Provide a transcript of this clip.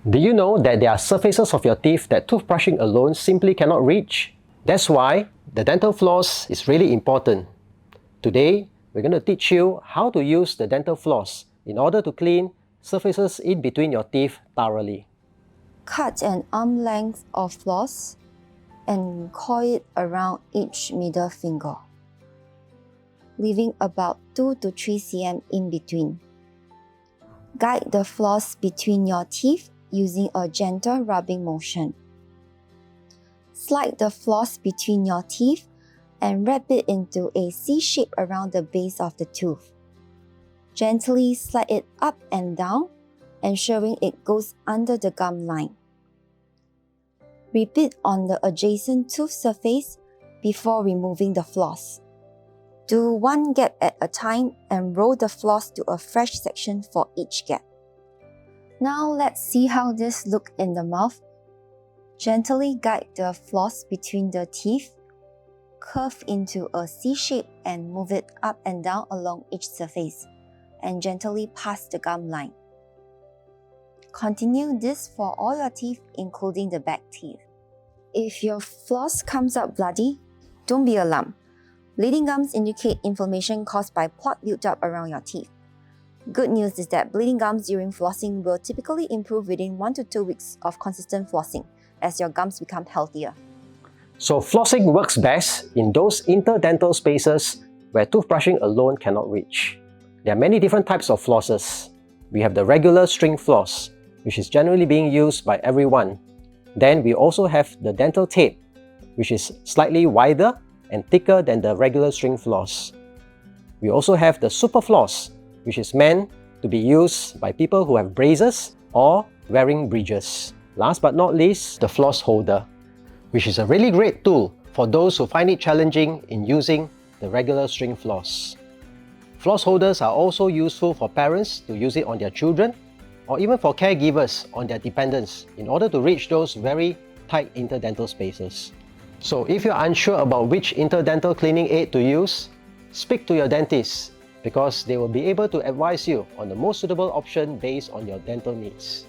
Do you know that there are surfaces of your teeth that toothbrushing alone simply cannot reach? That's why the dental floss is really important. Today, we're going to teach you how to use the dental floss in order to clean surfaces in between your teeth thoroughly. Cut an arm length of floss and coil it around each middle finger, leaving about 2 to 3 cm in between. Guide the floss between your teeth using a gentle rubbing motion. Slide the floss between your teeth and wrap it into a C shape around the base of the tooth. Gently slide it up and down, ensuring it goes under the gum line. Repeat on the adjacent tooth surface before removing the floss. Do one gap at a time and roll the floss to a fresh section for each gap. Now let's see how this looks in the mouth. Gently guide the floss between the teeth, curve into a C shape and move it up and down along each surface, and gently pass the gum line. Continue this for all your teeth, including the back teeth. If your floss comes out bloody, don't be alarmed. Bleeding gums indicate inflammation caused by plaque built up around your teeth. Good news is that bleeding gums during flossing will typically improve within 1 to 2 weeks of consistent flossing as your gums become healthier. So flossing works best in those interdental spaces where toothbrushing alone cannot reach. There are many different types of flosses. We have the regular string floss, which is generally being used by everyone. Then we also have the dental tape, which is slightly wider and thicker than the regular string floss. We also have the super floss, which is meant to be used by people who have braces or wearing bridges. Last but not least, the floss holder, which is a really great tool for those who find it challenging in using the regular string floss. Floss holders are also useful for parents to use it on their children or even for caregivers on their dependents in order to reach those very tight interdental spaces. So if you're unsure about which interdental cleaning aid to use, speak to your dentist because they will be able to advise you on the most suitable option based on your dental needs.